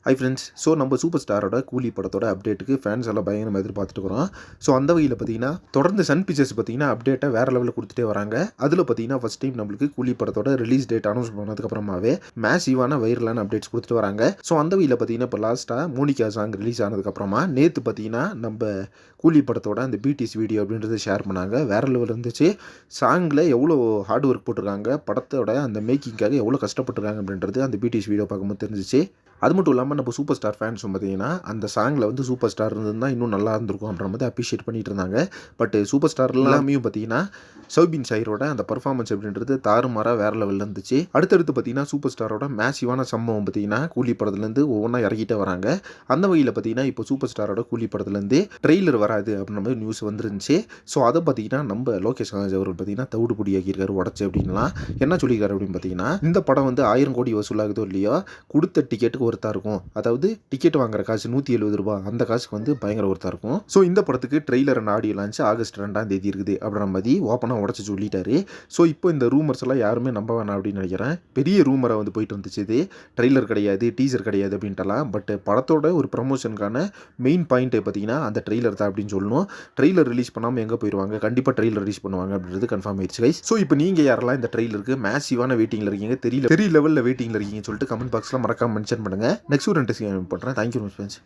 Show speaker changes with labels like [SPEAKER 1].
[SPEAKER 1] Hi friends. So நம்ம super ஸ்டாரோட கூலி படத்தோட அப்டேட்டுக்கு ஃபேன்ஸ் எல்லாம் பயங்கரமாக எதிர்பார்த்துட்டு இருக்கிறோம். ஸோ அந்த வகையில் பார்த்தீங்கன்னா தொடர்ந்து சன் பிக்சர்ஸ் பார்த்தீங்கன்னா அப்டேட்டை வேறு லெவலில் கொடுத்துட்டே வராங்க. அதில் பார்த்தீங்கன்னா ஃபஸ்ட் டைம் நம்மளுக்கு கூலி படத்தோட ரிலீஸ் டேட் அனௌன்ஸ் பண்ணதுக்கப்புறமாவே மேசிவான வைரலான அப்டேட்ஸ் கொடுத்துட்டு வராங்க. ஸோ அந்த வகையில் பார்த்தீங்கன்னா இப்போ லாஸ்ட்டாக மோனிகா சாங் ரிலீஸ் ஆனதுக்கப்புறமா நேற்று பார்த்தீங்கன்னா நம்ம கூலி படத்தோட அந்த பிடிஎஸ் வீடியோ அப்படின்றத ஷேர் பண்ணாங்க. வேறு லெவலில் இருந்துச்சு. சாங்கில் எவ்வளோ ஹார்ட் ஒர்க் போட்டிருக்காங்க, படத்தோட அந்த மேக்கிங்காக எவ்வளோ கஷ்டப்பட்டுருக்காங்க அப்படின்றது அந்த பிடிஎஸ் வீடியோ பார்க்கும்போது தெரிஞ்சிச்சு. அது மட்டும் இல்லாமல் நம்ம சூப்பர் ஸ்டார் ஃபேன்ஸும் பார்த்தீங்கன்னா அந்த சாங்கில் வந்து சூப்பர் ஸ்டார் இருந்திருந்தால் இன்னும் நல்லா இருந்திருக்கும் அப்படின்ற மாதிரி அப்ரிஷியேட் பண்ணிட்டு இருந்தாங்க. பட் சூப்பர் ஸ்டார் எல்லாமே பார்த்தீங்கன்னா சௌபின் ஷாயரோட அந்த பர்ஃபார்மன்ஸ் அப்படின்றது தாறுமாறாக வேறு லெவலில் இருந்துச்சு. அடுத்தடுத்து பார்த்தீங்கன்னா சூப்பர் ஸ்டாரோட மேசிவான சம்பவம் பார்த்தீங்கன்னா கூலி படத்துலேருந்து ஒவ்வொன்றா இறக்கிட்டே வராங்க. அந்த வகையில் பார்த்தீங்கன்னா இப்போ சூப்பர் ஸ்டாரோட கூலி படத்துலேருந்து ட்ரெய்லர் வராது அப்படின்ற மாதிரி நியூஸ் வந்துருந்துச்சு. ஸோ அதை பார்த்தீங்கன்னா நம்ம லோகேஷ் கனகராஜ் அவர்கள் பார்த்தீங்கன்னா தவிடுபடியாக்கியிருக்காரு, உடச்சு அப்படின்லாம் என்ன சொல்லியிருக்காரு அப்படின்னு பார்த்தீங்கன்னா, இந்த படம் வந்து 1000 கோடி வசூலாகுதோ இல்லையோ கொடுத்த டிக்கெட்டுக்கு ஒருத்தா இருக்கும். அதாவது டிக்கெட் வாங்குற காசு 170 ரூபா, அந்த காசுக்கு வந்து பயங்கர ஒருத்தா இருக்கும். ஸோ இந்த படத்துக்கு trailer and audio launch August 2ஆம் தேதி இருக்குது அப்படின்ற மாதிரி ஓப்பனாக உடச்சு சொல்லிட்டாரு. ஸோ இப்போ இந்த ரூமர்ஸ் எல்லாம் யாருமே நம்ப வேணாம் அப்படின்னு நினைக்கிறேன். பெரிய ரூமரை வந்து போயிட்டு வந்துச்சு. இது ட்ரெய்லர் கிடையாது, டீசர் கிடையாது அப்படின்ட்டுலாம். பட் படத்தோட ஒரு ப்ரமோஷனுக்கான மெயின் பாயிண்ட் பார்த்தீங்கன்னா அந்த ட்ரெய்லர் தான் அப்படின்னு சொல்லணும். ட்ரெய்லர் ரிலீஸ் பண்ணாமல் எங்கே போயிடுவாங்க? கண்டிப்பாக ட்ரெய்லர் ரிலீஸ் பண்ணுவாங்க அப்படின்றது கன்ஃபார்ம் ஆயிடுச்சு கைஸ். ஸோ இப்போ நீங்கள் யாரெல்லாம் இந்த ட்ரெய்லருக்கு மேசிவான வெயிட்டிங்கில் இருக்கீங்க, பெரிய லெவலில் வெயிட்டிங்கில் இருக்கீங்கன்னு சொல்லிட்டு கமெண்ட் பாக்ஸில் மறக்காம மென்ஷன் பண்ணுங்கள். நெக்ஸ்ட் ஒரு இன்ட்ரெஸ்டிங் பண்ணுறேன். Thank you friends.